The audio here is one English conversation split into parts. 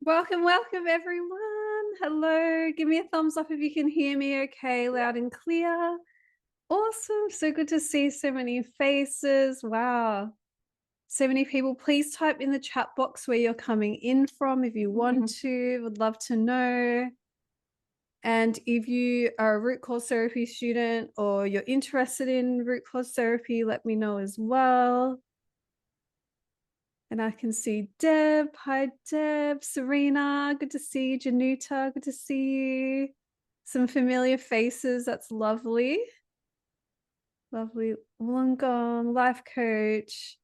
Welcome, welcome everyone. Hello. Give me a thumbs up if you can hear me okay, loud and clear. Awesome. So good to see so many faces. Wow. So many people. Please type in the chat box where you're coming in from if you want to. Would love to know. And if you are a root cause therapy student or you're interested in root cause therapy, let me know as well. And I can see Deb. Hi, Deb. Serena. Good to see you. Januta. Good to see you. Some familiar faces. That's lovely. Lovely. Wollongong, life coach.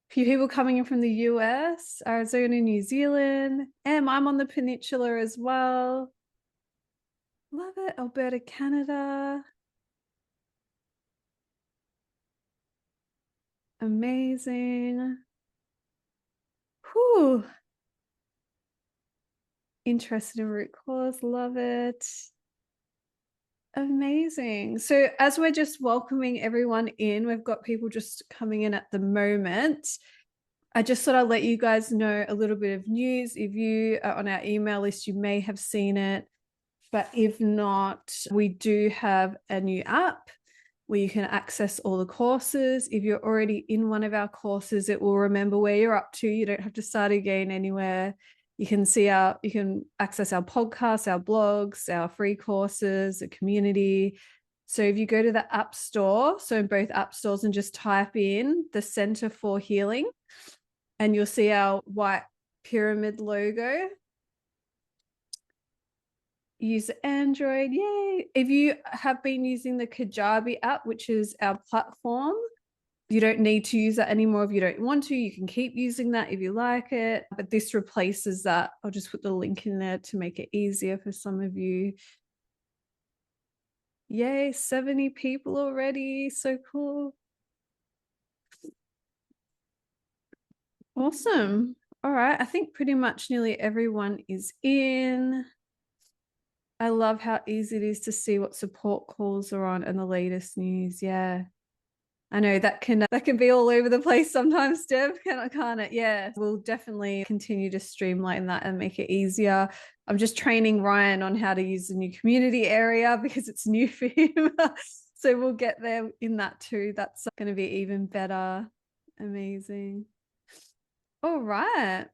A few people coming in from the US, Arizona, New Zealand. I'm on the peninsula as well. Love it. Alberta, Canada. Amazing. Whew. Interested in root cause. Love it. Amazing. So as we're just welcoming everyone in, we've got people just coming in at the moment. I just thought I'd let you guys know a little bit of news. If you are on our email list, you may have seen it. But if not, we do have a new app where you can access all the courses. If you're already in one of our courses, it will remember where you're up to. You don't have to start again anywhere. You can access our podcasts, our blogs, our free courses, the community. So if you go to the app store, so in both app stores, and just type in the Center for Healing, and you'll see our white pyramid logo. Use Android, yay. If you have been using the Kajabi app, which is our platform, you don't need to use that anymore. If you don't want to, you can keep using that if you like it. But this replaces that. I'll just put the link in there to make it easier for some of you. Yay, 70 people already. So cool. Awesome. All right. I think pretty much nearly everyone is in. I love how easy it is to see what support calls are on and the latest news. Yeah. I know that can be all over the place sometimes, Deb, can't it? Yeah, we'll definitely continue to streamline that and make it easier. I'm just training Ryan on how to use the new community area because it's new for him. So we'll get there in that too. That's going to be even better. Amazing. All right.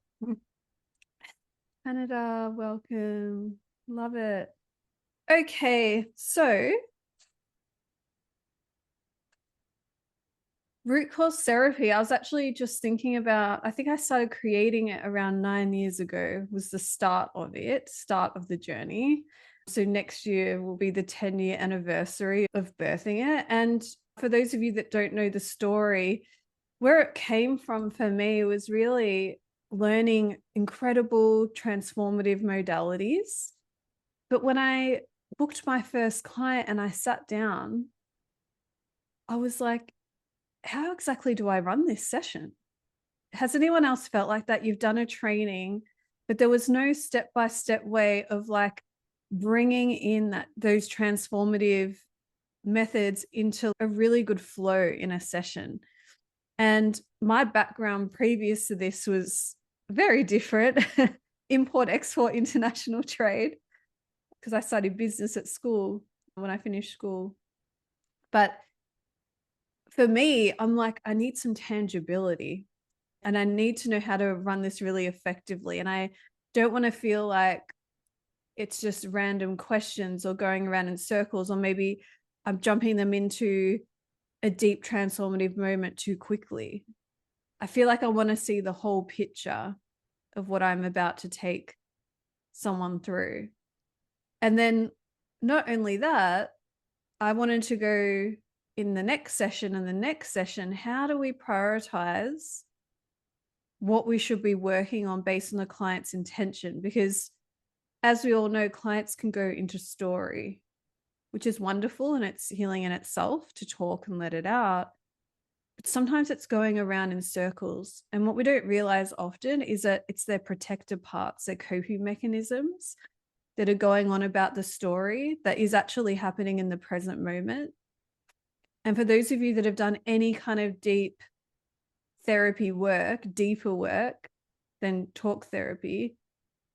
Canada, welcome. Love it. Okay, so root cause therapy, I was actually just thinking about, I think I started creating it around 9 years ago, was the start of the journey. So next year will be the 10-year anniversary of birthing it. And for those of you that don't know the story, where it came from for me was really learning incredible transformative modalities. But when I booked my first client and I sat down, I was like, how exactly do I run this session? Has anyone else felt like that? You've done a training, but there was no step-by-step way of like bringing in those transformative methods into a really good flow in a session. And my background previous to this was very different. Import, export, international trade, because I studied business at school when I finished school. But for me, I'm like, I need some tangibility and I need to know how to run this really effectively. And I don't want to feel like it's just random questions or going around in circles, or maybe I'm jumping them into a deep transformative moment too quickly. I feel like I want to see the whole picture of what I'm about to take someone through. And then not only that, I wanted to go in the next session and the next session, how do we prioritize what we should be working on based on the client's intention? Because as we all know, clients can go into story, which is wonderful and it's healing in itself to talk and let it out. But sometimes it's going around in circles. And what we don't realize often is that it's their protective parts, their coping mechanisms that are going on about the story that is actually happening in the present moment. And for those of you that have done any kind of deep therapy work, deeper work than talk therapy,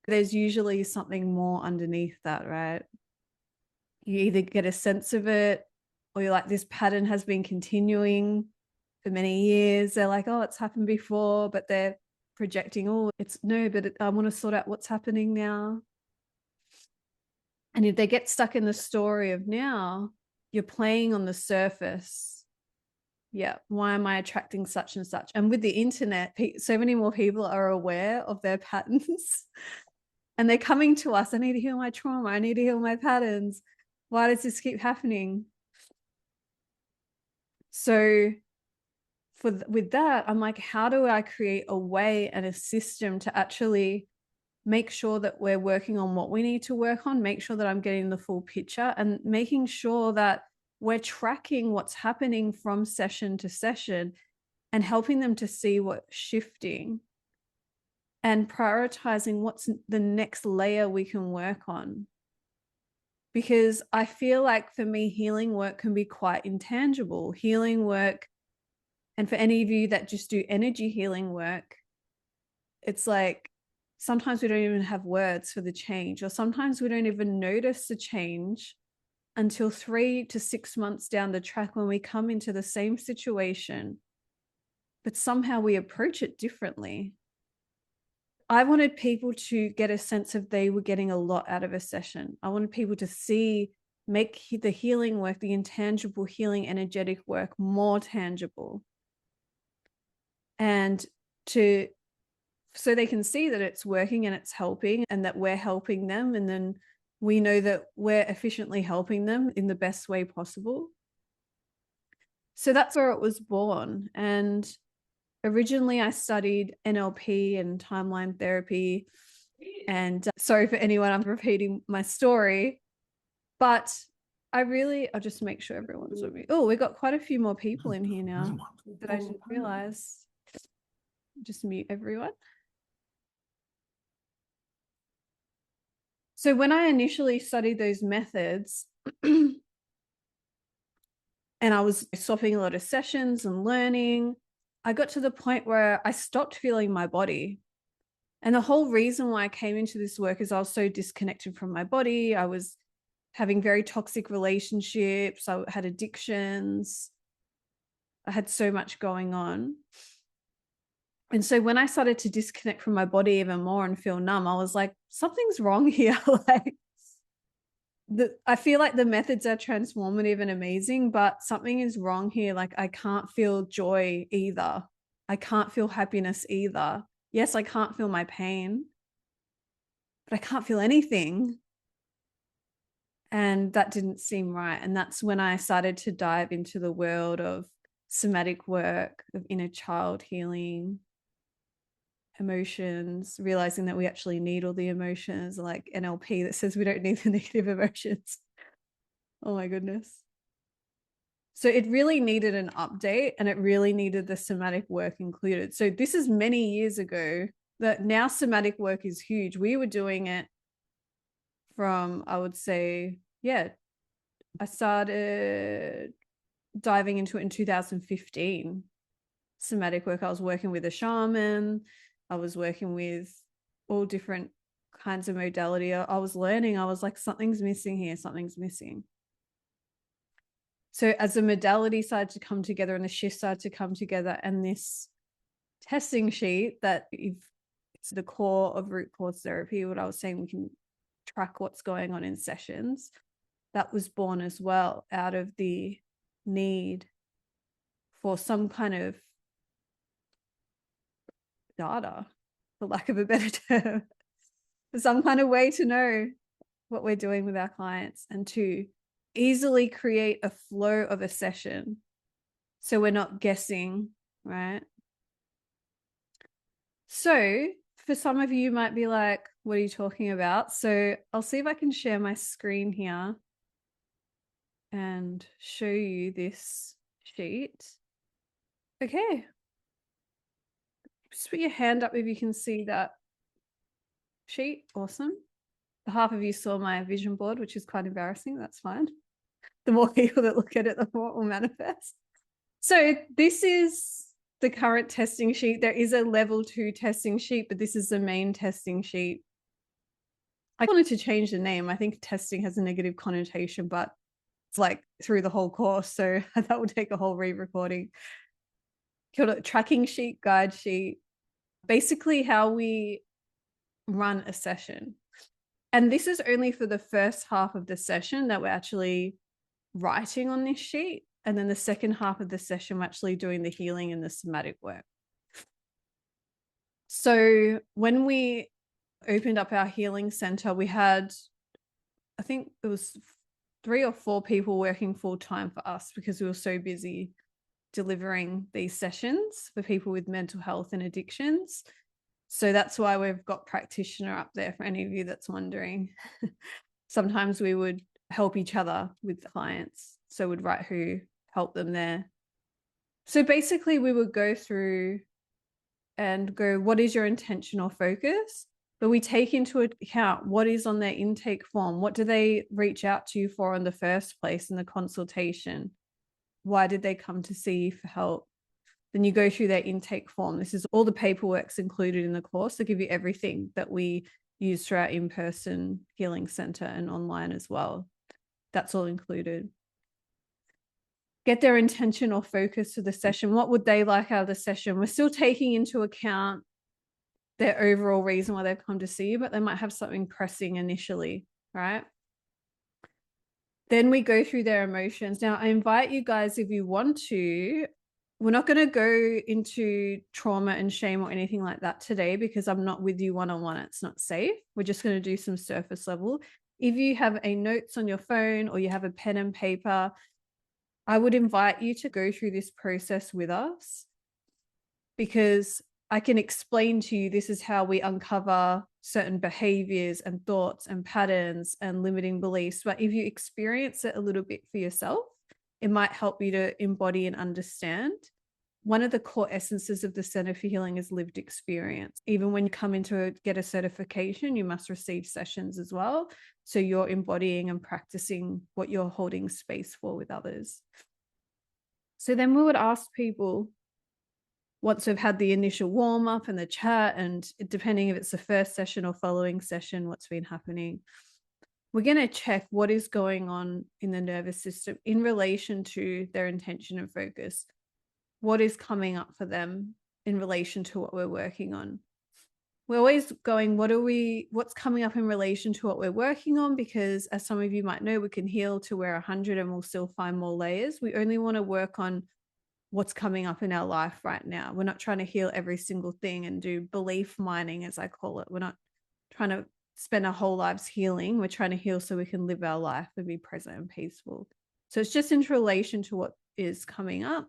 there's usually something more underneath that, right? You either get a sense of it, or you're like, this pattern has been continuing for many years. They're like, oh, it's happened before, but they're projecting, oh, it's no, but I want to sort out what's happening now. And if they get stuck in the story of now, you're playing on the surface. Yeah, why am I attracting such and such? And with the internet, so many more people are aware of their patterns and they're coming to us. I need to heal my trauma. I need to heal my patterns. Why does this keep happening? So with that, I'm like, how do I create a way and a system to actually make sure that we're working on what we need to work on, make sure that I'm getting the full picture, and making sure that we're tracking what's happening from session to session and helping them to see what's shifting and prioritizing what's the next layer we can work on. Because I feel like for me, healing work can be quite intangible. Healing work, and for any of you that just do energy healing work, it's like sometimes we don't even have words for the change, or sometimes we don't even notice the change until 3 to 6 months down the track when we come into the same situation, but somehow we approach it differently. I wanted people to get a sense of they were getting a lot out of a session. I wanted people to see, make the healing work, the intangible healing energetic work more tangible. And so they can see that it's working and it's helping and that we're helping them. And then we know that we're efficiently helping them in the best way possible. So that's where it was born. And originally I studied NLP and timeline therapy. And sorry for anyone, I'm repeating my story, but I'll just make sure everyone's with me. Oh, we got quite a few more people in here now that I didn't realize. Just mute everyone. So when I initially studied those methods, and I was swapping a lot of sessions and learning, I got to the point where I stopped feeling my body. And the whole reason why I came into this work is I was so disconnected from my body. I was having very toxic relationships. I had addictions. I had so much going on. And so when I started to disconnect from my body even more and feel numb, I was like, something's wrong here. Like, I feel like the methods are transformative and amazing, but something is wrong here. Like, I can't feel joy either. I can't feel happiness either. Yes, I can't feel my pain, but I can't feel anything. And that didn't seem right. And that's when I started to dive into the world of somatic work, of inner child healing, emotions, realizing that we actually need all the emotions, like NLP that says we don't need the negative emotions. Oh my goodness. So it really needed an update, and it really needed the somatic work included. So this is many years ago. That now somatic work is huge. We were doing it from, I would say, yeah, I started diving into it in 2015. Somatic work. I was working with a shaman. I was working with all different kinds of modality. I was learning. I was like, something's missing here. Something's missing. So as the modality started to come together and the shift started to come together, and this testing sheet that it's the core of root cause therapy, what I was saying, we can track what's going on in sessions. That was born as well out of the need for some kind of data, for lack of a better term, for some kind of way to know what we're doing with our clients and to easily create a flow of a session so we're not guessing, right? So for some of you might be like, what are you talking about? So I'll see if I can share my screen here and show you this sheet. Okay. Just put your hand up if you can see that sheet. Awesome. Half of you saw my vision board, which is quite embarrassing. That's fine. The more people that look at it, the more it will manifest. So this is the current testing sheet. There is a level 2 testing sheet, but this is the main testing sheet I wanted to change the name. I think testing has a negative connotation, but it's like through the whole course. So that would take a whole re-recording. Tracking sheet, guide sheet, basically how we run a session. And this is only for the first half of the session that we're actually writing on this sheet. And then the second half of the session, we're actually doing the healing and the somatic work. So when we opened up our healing center, we had, I think it was 3 or 4 people working full time for us because we were so busy delivering these sessions for people with mental health and addictions. So that's why we've got practitioner up there for any of you that's wondering. Sometimes we would help each other with clients. So we'd write who helped them there. So basically we would go through and go, what is your intention or focus? But we take into account what is on their intake form. What do they reach out to you for in the first place in the consultation? Why did they come to see you for help? Then you go through their intake form. This is all the paperwork's included in the course. They give you everything that we use through our in-person healing center and online as well. That's all included. Get their intention or focus for the session. What would they like out of the session? We're still taking into account their overall reason why they've come to see you, but they might have something pressing initially, right? Then we go through their emotions. Now, I invite you guys, if you want to, we're not going to go into trauma and shame or anything like that today because I'm not with you one-on-one. It's not safe. We're just going to do some surface level. If you have a notes on your phone or you have a pen and paper, I would invite you to go through this process with us because I can explain to you this is how we uncover certain behaviors and thoughts and patterns and limiting beliefs. But if you experience it a little bit for yourself, it might help you to embody and understand. One of the core essences of the Center for Healing is lived experience. Even when you come in to get a certification, you must receive sessions as well. So you're embodying and practicing what you're holding space for with others. So then we would ask people, once we've had the initial warm up and the chat, and depending if it's the first session or following session, what's been happening, we're going to check what is going on in the nervous system in relation to their intention and focus. What is coming up for them in relation to what we're working on? We're always going, what's coming up in relation to what we're working on? Because as some of you might know, we can heal to we're 100 and we'll still find more layers. We only want to work on what's coming up in our life right now. We're not trying to heal every single thing and do belief mining, as I call it. We're not trying to spend our whole lives healing. We're trying to heal so we can live our life and be present and peaceful. So it's just in relation to what is coming up.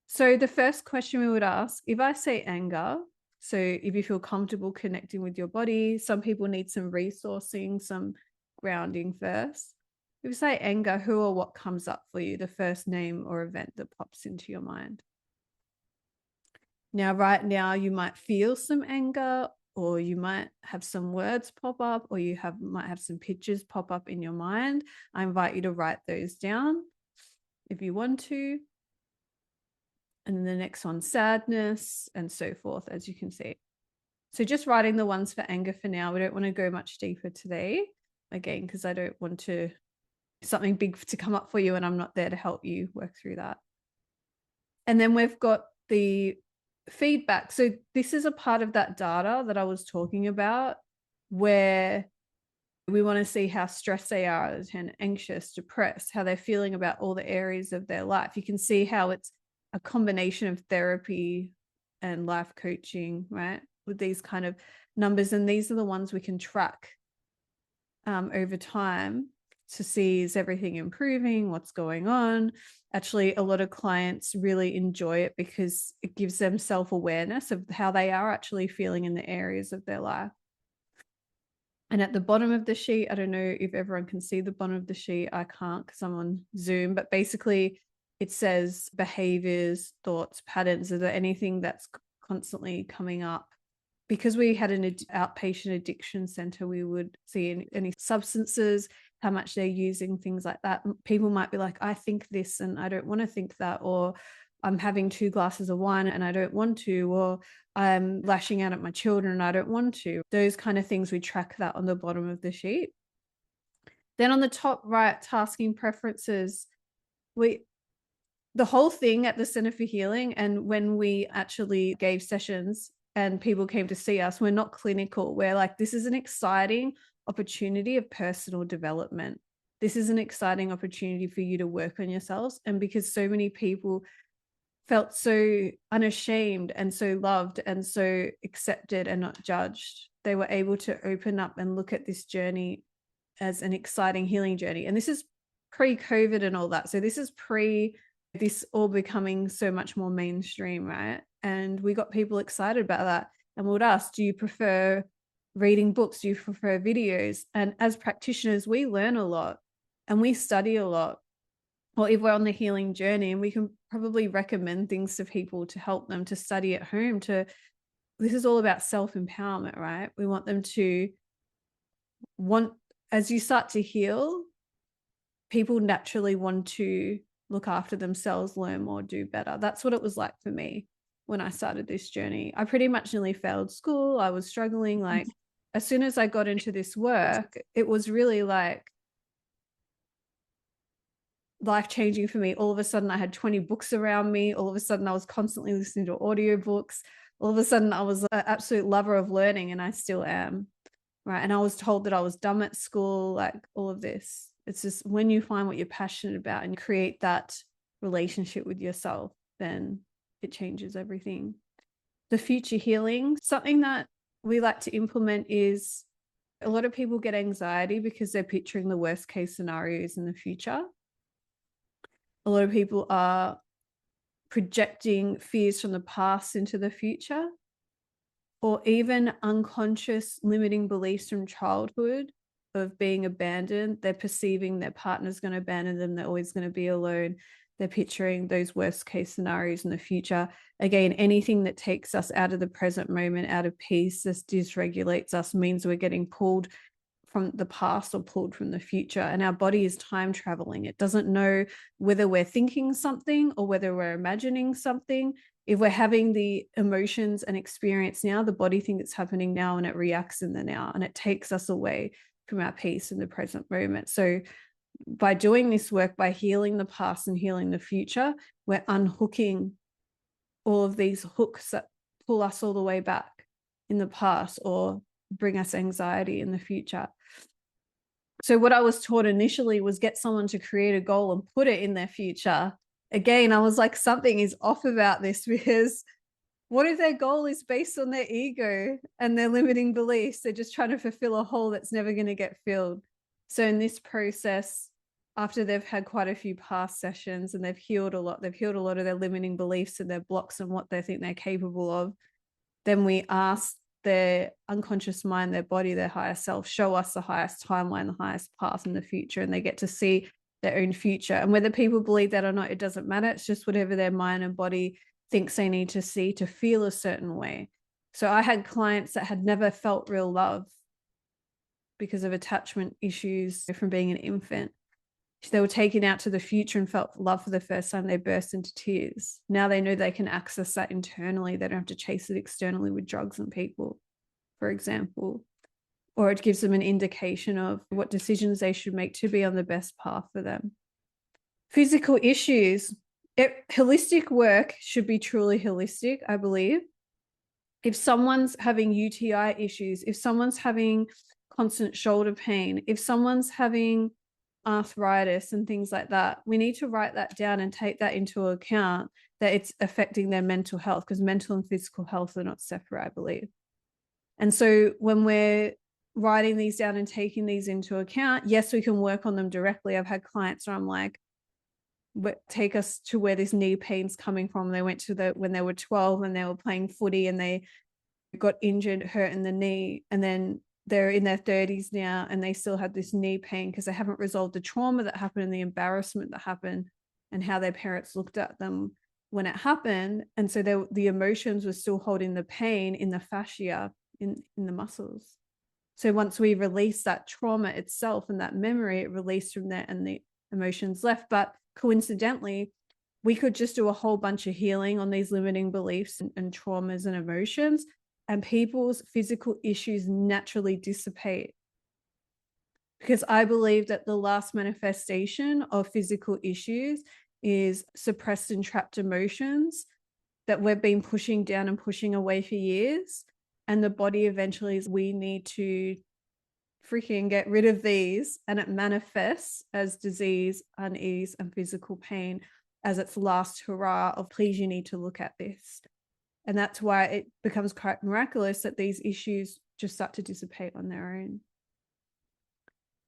So the first question we would ask, if I say anger, so if you feel comfortable connecting with your body, some people need some resourcing, some grounding first. If you say anger, who or what comes up for you, the first name or event that pops into your mind? Now, right now, you might feel some anger, or you might have some words pop up, or you might have some pictures pop up in your mind. I invite you to write those down if you want to. And then the next one, sadness, and so forth, as you can see. So just writing the ones for anger for now. We don't want to go much deeper today, again, because I don't want to something big to come up for you and I'm not there to help you work through that. And then we've got the feedback. So this is a part of that data that I was talking about where we want to see how stressed they are and anxious, depressed, how they're feeling about all the areas of their life. You can see how it's a combination of therapy and life coaching, right? With these kind of numbers. And these are the ones we can track over time to see is everything improving, what's going on. Actually, a lot of clients really enjoy it because it gives them self-awareness of how they are actually feeling in the areas of their life. And at the bottom of the sheet, I don't know if everyone can see the bottom of the sheet. I can't because I'm on Zoom, but basically it says behaviors, thoughts, patterns. Is there anything that's constantly coming up? Because we had an outpatient addiction center, we would see any substances, how much they're using, things like that. People might be like, I think this and I don't want to think that, or I'm having 2 glasses of wine and I don't want to, or I'm lashing out at my children and I don't want to. Those kind of things, we track that on the bottom of the sheet. Then on the top right, tasking preferences, the whole thing at the Center for Healing, and when we actually gave sessions and people came to see us, we're not clinical. We're like, this is an exciting opportunity of personal development. This is an exciting opportunity for you to work on yourselves. And because so many people felt so unashamed and so loved and so accepted and not judged, they were able to open up and look at this journey as an exciting healing journey. And this is pre-COVID and all that. So this is this all becoming so much more mainstream, right? And we got people excited about that. And we would ask, do you prefer reading books? Do you prefer videos? And as practitioners, we learn a lot and we study a lot. Or if we're on the healing journey, and we can probably recommend things to people to help them to study at home. This is all about self-empowerment, right? We want them to as you start to heal, people naturally want to look after themselves, learn more, do better. That's what it was like for me when I started this journey. I pretty much nearly failed school. I was struggling. Like, as soon as I got into this work, it was really like life-changing for me. All of a sudden I had 20 books around me. All of a sudden I was constantly listening to audiobooks. All of a sudden I was an absolute lover of learning, and I still am, right? And I was told that I was dumb at school, like all of this. It's just when you find what you're passionate about and create that relationship with yourself, then it changes everything. The future healing, something that we like to implement is, a lot of people get anxiety because they're picturing the worst case scenarios in the future. A lot of people are projecting fears from the past into the future, or even unconscious limiting beliefs from childhood of being abandoned. They're perceiving their partner's going to abandon them. They're always going to be alone. They're picturing those worst case scenarios in the future. Again, anything that takes us out of the present moment, out of peace, this dysregulates us, means we're getting pulled from the past or pulled from the future. And our body is time traveling. It doesn't know whether we're thinking something or whether we're imagining something. If we're having the emotions and experience now, the body thinks it's happening now, and it reacts in the now, and it takes us away from our peace in the present moment. So by doing this work, by healing the past and healing the future, we're unhooking all of these hooks that pull us all the way back in the past or bring us anxiety in the future. So what I was taught initially was get someone to create a goal and put it in their future. Again, I was like, something is off about this, because what if their goal is based on their ego and their limiting beliefs? They're just trying to fulfill a hole that's never going to get filled. So in this process, after they've had quite a few past sessions and they've healed a lot of their limiting beliefs and their blocks and what they think they're capable of, then we ask their unconscious mind, their body, their higher self, show us the highest timeline, the highest path in the future, and they get to see their own future. And whether people believe that or not, it doesn't matter. It's just whatever their mind and body thinks they need to see to feel a certain way. So I had clients that had never felt real love because of attachment issues from being an infant. They were taken out to the future and felt love for the first time. They burst into tears. Now they know they can access that internally. They don't have to chase it externally with drugs and people, for example. Or it gives them an indication of what decisions they should make to be on the best path for them. Physical issues. Holistic work should be truly holistic, I believe. If someone's having UTI issues, if someone's having constant shoulder pain, if someone's having arthritis and things like that, we need to write that down and take that into account, that it's affecting their mental health, because mental and physical health are not separate, I believe. And so when we're writing these down and taking these into account, yes, we can work on them directly. I've had clients where I'm like, take us to where this knee pain's coming from. They went to when they were 12 and they were playing footy and they got injured, hurt in the knee, and then they're in their 30s now and they still have this knee pain because they haven't resolved the trauma that happened and the embarrassment that happened and how their parents looked at them when it happened. And so the emotions were still holding the pain in the fascia, in the muscles. So once we release that trauma itself and that memory, it released from there and the emotions left. But coincidentally, we could just do a whole bunch of healing on these limiting beliefs and traumas and emotions, and people's physical issues naturally dissipate. Because I believe that the last manifestation of physical issues is suppressed and trapped emotions that we've been pushing down and pushing away for years. And the body eventually is, we need to freaking get rid of these, and it manifests as disease, unease, and physical pain as its last hurrah of, please, you need to look at this. And that's why it becomes quite miraculous that these issues just start to dissipate on their own.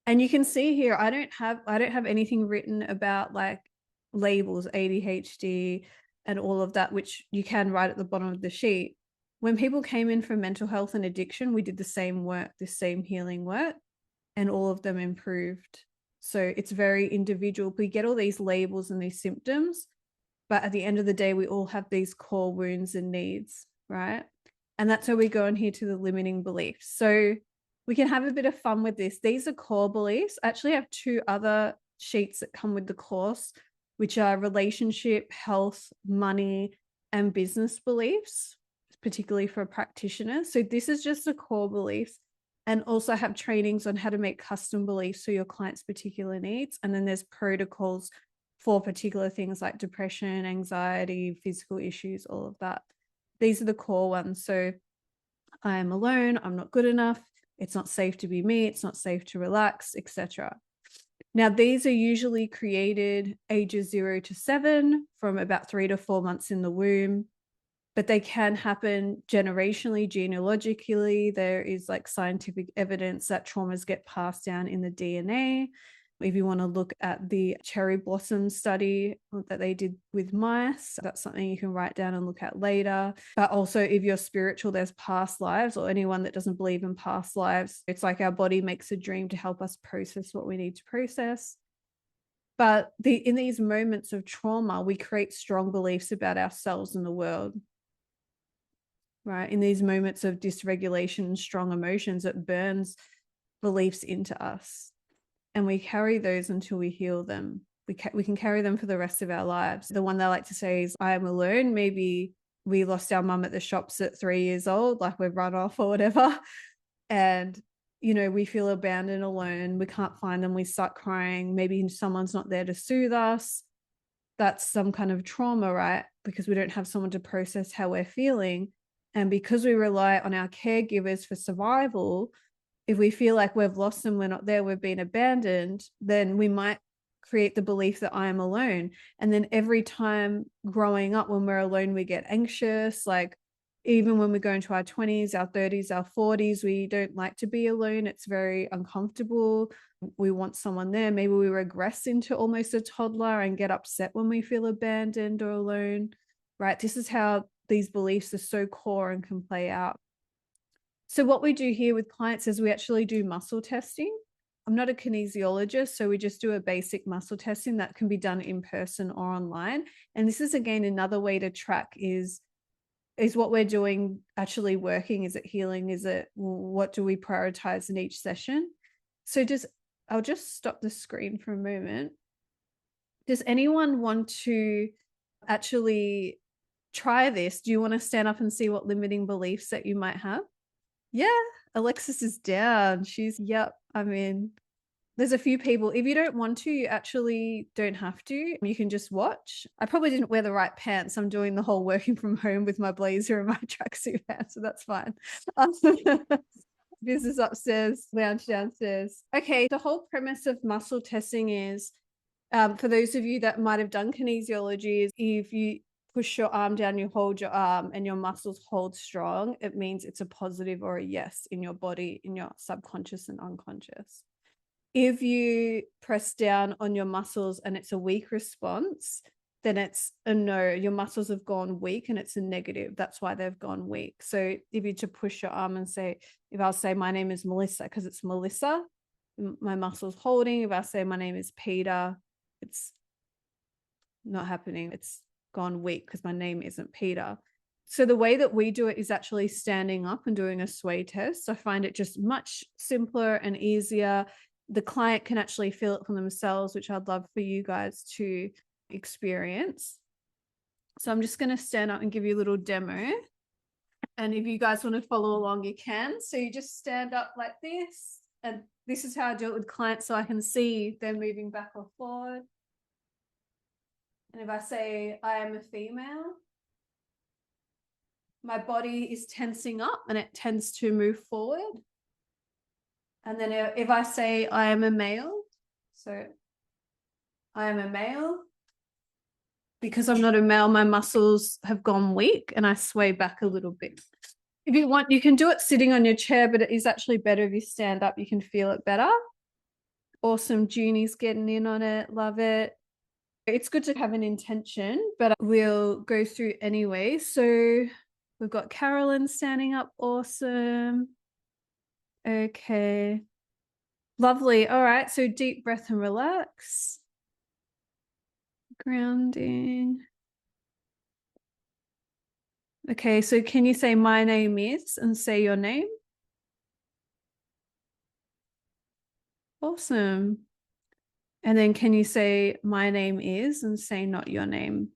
And you can see here, I don't have anything written about like labels, ADHD and all of that, which you can write at the bottom of the sheet. When people came in for mental health and addiction, we did the same work, the same healing work, and all of them improved. So it's very individual. We get all these labels and these symptoms, but at the end of the day, we all have these core wounds and needs, right? And that's how we go in here to the limiting beliefs. So we can have a bit of fun with this. These are core beliefs. I actually have 2 other sheets that come with the course, which are relationship, health, money, and business beliefs, particularly for practitioners. So this is just the core beliefs, and also have trainings on how to make custom beliefs for your clients' particular needs. And then there's protocols for particular things like depression, anxiety, physical issues, all of that. These are the core ones. So I am alone, I'm not good enough, it's not safe to be me, it's not safe to relax, etc. Now, these are usually created ages 0 to 7, from about 3 to 4 months in the womb, but they can happen generationally, genealogically. There is like scientific evidence that traumas get passed down in the DNA. If you want to look at the cherry blossom study that they did with mice, that's something you can write down and look at later. But also, if you're spiritual, there's past lives, or anyone that doesn't believe in past lives. It's like our body makes a dream to help us process what we need to process. But in these moments of trauma, we create strong beliefs about ourselves and the world, right? In these moments of dysregulation and strong emotions, it burns beliefs into us. And we carry those until we heal them. We can carry them for the rest of our lives. The one they like to say is, I am alone. Maybe we lost our mum at the shops at 3 years old, like we've run off or whatever. And, you know, we feel abandoned, alone. We can't find them. We start crying. Maybe someone's not there to soothe us. That's some kind of trauma, right? Because we don't have someone to process how we're feeling. And because we rely on our caregivers for survival, if we feel like we've lost them, we're not there, we've been abandoned, then we might create the belief that I am alone. And then every time growing up, when we're alone, we get anxious. Like even when we go into our 20s, our 30s, our 40s, we don't like to be alone. It's very uncomfortable. We want someone there. Maybe we regress into almost a toddler and get upset when we feel abandoned or alone, right? This is how these beliefs are so core and can play out. So what we do here with clients is we actually do muscle testing. I'm not a kinesiologist, so we just do a basic muscle testing that can be done in person or online. And this is, again, another way to track is what we're doing actually working? Is it healing? Is it, what do we prioritize in each session? So I'll just stop the screen for a moment. Does anyone want to actually try this? Do you want to stand up and see what limiting beliefs that you might have? Yeah, Alexis is down. Yep. I mean, there's a few people. If you don't want to, you actually don't have to. You can just watch. I probably didn't wear the right pants. I'm doing the whole working from home with my blazer and my tracksuit pants, so that's fine. Business upstairs, lounge downstairs. Okay, the whole premise of muscle testing is, for those of you that might have done kinesiology, is if you push your arm down, you hold your arm and your muscles hold strong, it means it's a positive or a yes in your body, in your subconscious and unconscious. If you press down on your muscles and it's a weak response, then it's a no. Your muscles have gone weak and it's a negative. That's why they've gone weak. So if you to push your arm and say, if I'll say my name is Melissa because it's Melissa, my muscles holding. If I say my name is Peter, it's not happening. It's gone weak because my name isn't Peter. So the way that we do it is actually standing up and doing a sway test. I find it just much simpler and easier. The client can actually feel it for themselves, which I'd love for you guys to experience. So I'm just going to stand up and give you a little demo. And if you guys want to follow along, you can. So you just stand up like this. And this is how I do it with clients so I can see them moving back or forward. And if I say I am a female, my body is tensing up and it tends to move forward. And then if I say I am a male, so I am a male, because I'm not a male, my muscles have gone weak and I sway back a little bit. If you want, you can do it sitting on your chair, but it is actually better if you stand up. You can feel it better. Awesome. Junie's getting in on it. Love it. It's good to have an intention, but we'll go through anyway. So we've got Carolyn standing up. Awesome. Okay. Lovely. All right. So deep breath and relax. Grounding. Okay. So can you say my name is and say your name? Awesome. And then can you say my name is and say not your name?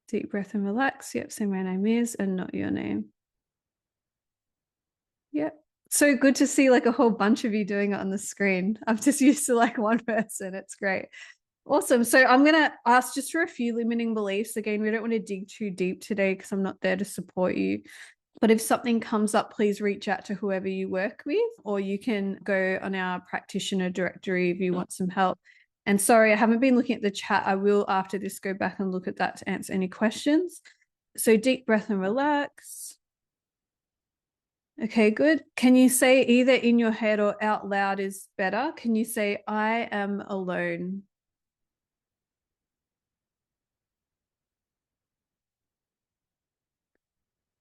Deep breath and relax. Yep. Say my name is and not your name. Yep. So good to see like a whole bunch of you doing it on the screen. I'm just used to like one person. It's great. Awesome. So I'm going to ask just for a few limiting beliefs. Again, we don't want to dig too deep today because I'm not there to support you. But if something comes up, please reach out to whoever you work with, or you can go on our practitioner directory if you want some help. And sorry, I haven't been looking at the chat. I will, after this, go back and look at that to answer any questions. So deep breath and relax. Okay, good. Can you say either in your head or out loud is better? Can you say, I am alone?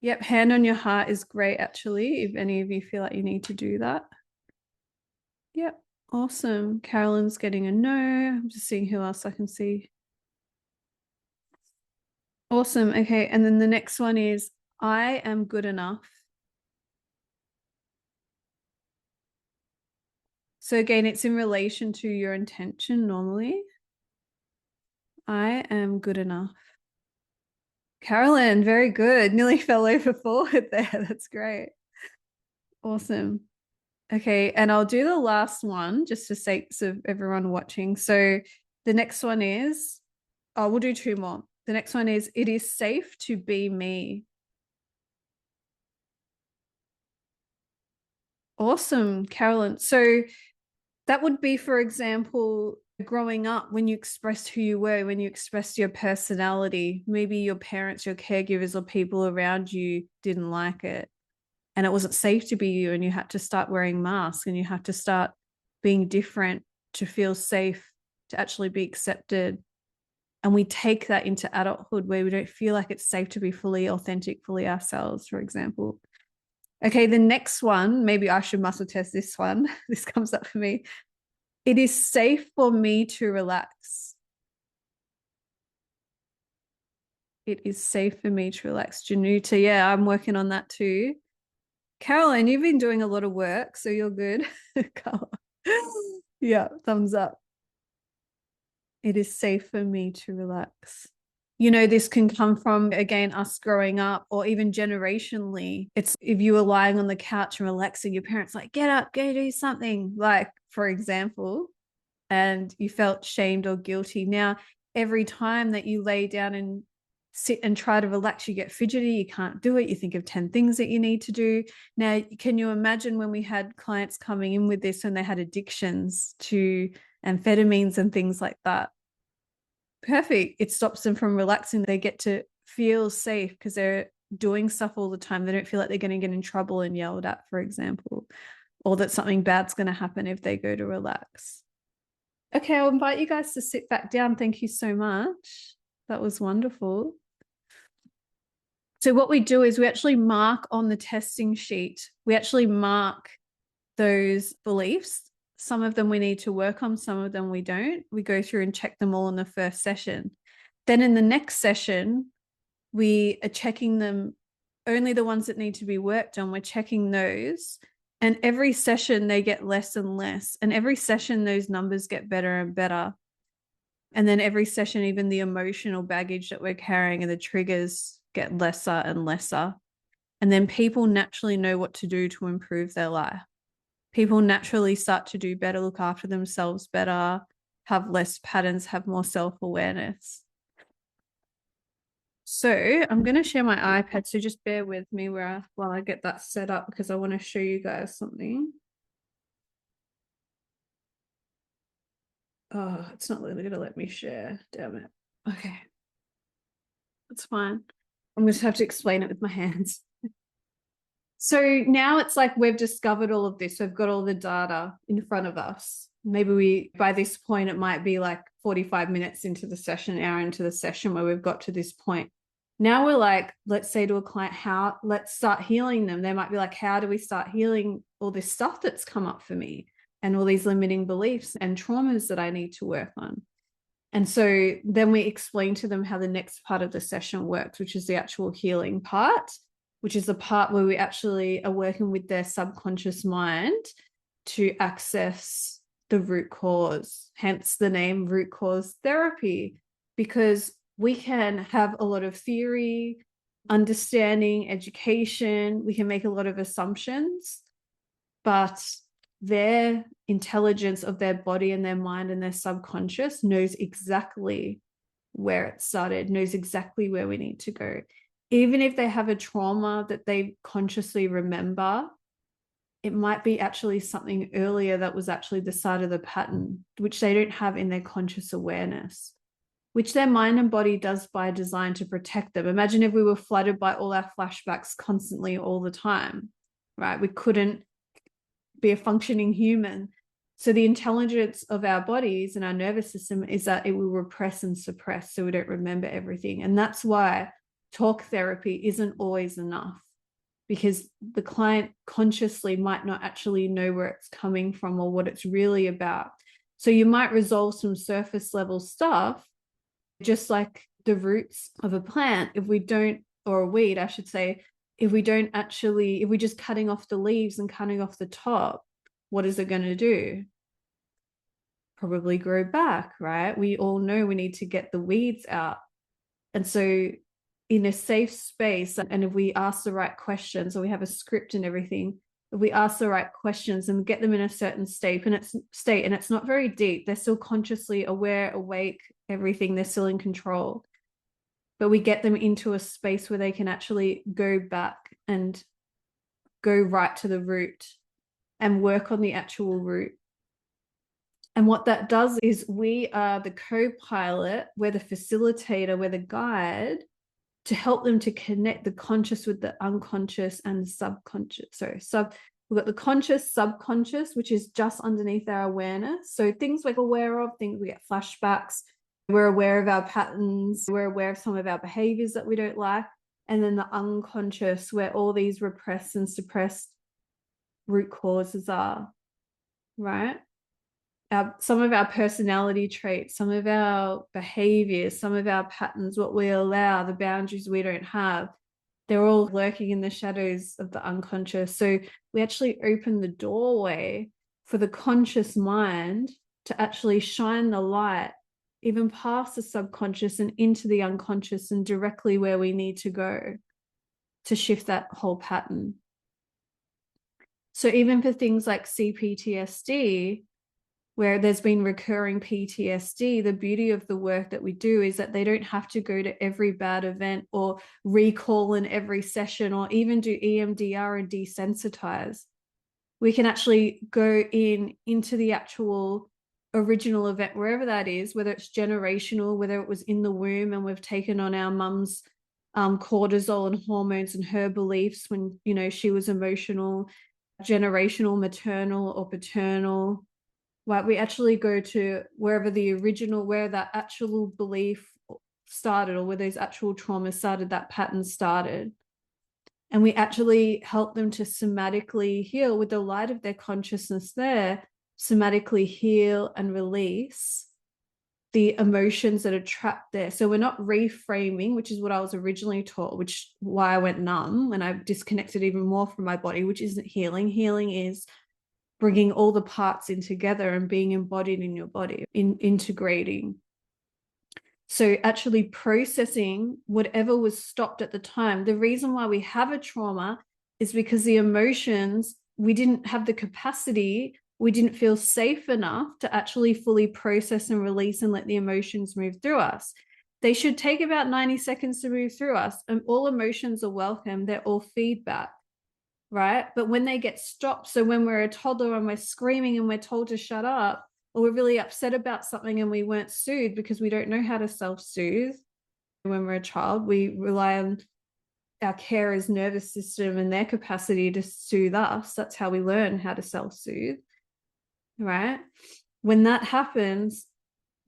Yep, hand on your heart is great, actually, if any of you feel like you need to do that. Yep, awesome. Carolyn's getting a no. I'm just seeing who else I can see. Awesome. Okay, and then the next one is, I am good enough. So again, it's in relation to your intention normally. I am good enough. Carolyn, very good. Nearly fell over forward there. That's great. Awesome. Okay, and I'll do the last one just for sakes of everyone watching. So the next one is, oh, we'll do two more. The next one is, it is safe to be me. Awesome, Carolyn. So that would be, for example, growing up when you expressed who you were, when you expressed your personality, maybe your parents, your caregivers, or people around you didn't like it. And it wasn't safe to be you, and you had to start wearing masks and you had to start being different to feel safe, to actually be accepted. And we take that into adulthood where we don't feel like it's safe to be fully authentic, fully ourselves, for example. Okay, the next one, maybe I should muscle test this one. This comes up for me. It is safe for me to relax. It is safe for me to relax. Januta, yeah, I'm working on that too. Caroline, you've been doing a lot of work, so you're good. Yeah, thumbs up. It is safe for me to relax. You know, this can come from, again, us growing up or even generationally. It's if you were lying on the couch and relaxing, your parents like, get up, go do something, like, for example, and you felt shamed or guilty. Now, every time that you lay down and sit and try to relax, you get fidgety, you can't do it, you think of 10 things that you need to do. Now, can you imagine when we had clients coming in with this and they had addictions to amphetamines and things like that? Perfect. It stops them from relaxing. They get to feel safe because they're doing stuff all the time. They don't feel like they're going to get in trouble and yelled at, for example, or that something bad's going to happen if they go to relax. Okay, I'll invite you guys to sit back down. Thank you so much. That was wonderful. So what we do is we actually mark on the testing sheet, we actually mark those beliefs. Some of them we need to work on, some of them we don't. We go through and check them all in the first session. Then in the next session, we are checking them, only the ones that need to be worked on, we're checking those. And every session they get less and less. And every session those numbers get better and better. And then every session, even the emotional baggage that we're carrying and the triggers get lesser and lesser. And then people naturally know what to do to improve their life. People naturally start to do better, look after themselves better, have less patterns, have more self-awareness. So I'm going to share my iPad. So just bear with me while I get that set up, because I want to show you guys something. Oh, it's not really going to let me share. Damn it. Okay. That's fine. I'm going to have to explain it with my hands. So now it's like we've discovered all of this. We've got all the data in front of us. Maybe by this point, it might be like 45 minutes into the session, an hour into the session where we've got to this point. Now we're like, let's say to a client, let's start healing them. They might be like, how do we start healing all this stuff that's come up for me and all these limiting beliefs and traumas that I need to work on? And so then we explain to them how the next part of the session works, which is the actual healing part, which is the part where we actually are working with their subconscious mind to access the root cause, hence the name root cause therapy, because we can have a lot of theory, understanding, education, we can make a lot of assumptions, but their intelligence of their body and their mind and their subconscious knows exactly where it started, knows exactly where we need to go. Even if they have a trauma that they consciously remember, it might be actually something earlier that was actually the start of the pattern, which they don't have in their conscious awareness, which their mind and body does by design to protect them. Imagine if we were flooded by all our flashbacks constantly all the time, right? We couldn't be a functioning human. So the intelligence of our bodies and our nervous system is that it will repress and suppress so we don't remember everything. And that's why talk therapy isn't always enough, because the client consciously might not actually know where it's coming from or what it's really about. So you might resolve some surface level stuff, just like the roots of a plant, if we don't, or a weed, I should say, if we're just cutting off the leaves and cutting off the top, what is it going to do? Probably grow back, right? We all know we need to get the weeds out. And so in a safe space, and if we ask the right questions, or we have a script and everything, if we ask the right questions and get them in a certain state, and it's not very deep, they're still consciously aware, awake, everything, they're still in control. But we get them into a space where they can actually go back and go right to the root and work on the actual root. And what that does is we are the co-pilot, we're the facilitator, we're the guide to help them to connect the conscious with the unconscious and the subconscious. We've got the conscious, subconscious, which is just underneath our awareness. So things we're aware of, things we get flashbacks, we're aware of our patterns, we're aware of some of our behaviors that we don't like. And then the unconscious, where all these repressed and suppressed root causes are, right? Some of our personality traits, some of our behaviors, some of our patterns, what we allow, the boundaries we don't have, they're all lurking in the shadows of the unconscious. So we actually open the doorway for the conscious mind to actually shine the light even past the subconscious and into the unconscious and directly where we need to go to shift that whole pattern. So even for things like CPTSD, where there's been recurring PTSD, the beauty of the work that we do is that they don't have to go to every bad event or recall in every session or even do EMDR and desensitize. We can actually go into the actual original event, wherever that is, whether it's generational, whether it was in the womb and we've taken on our mum's cortisol and hormones and her beliefs when, she was emotional, generational, maternal or paternal. Right, we actually go to where that actual belief started, or where those actual traumas started, that pattern started. And we actually help them to somatically heal with the light of their consciousness there, somatically heal and release the emotions that are trapped there. So we're not reframing, which is what I was originally taught, which why I went numb and I disconnected even more from my body, which isn't healing. Healing is bringing all the parts in together and being embodied in your body, integrating. So actually processing whatever was stopped at the time. The reason why we have a trauma is because the emotions, we didn't have the capacity, we didn't feel safe enough to actually fully process and release and let the emotions move through us. They should take about 90 seconds to move through us, and all emotions are welcome. They're all feedback, right? But when they get stopped, so when we're a toddler and we're screaming and we're told to shut up, or we're really upset about something and we weren't soothed because we don't know how to self-soothe when we're a child, we rely on our carer's nervous system and their capacity to soothe us. That's how we learn how to self-soothe, right? When that happens,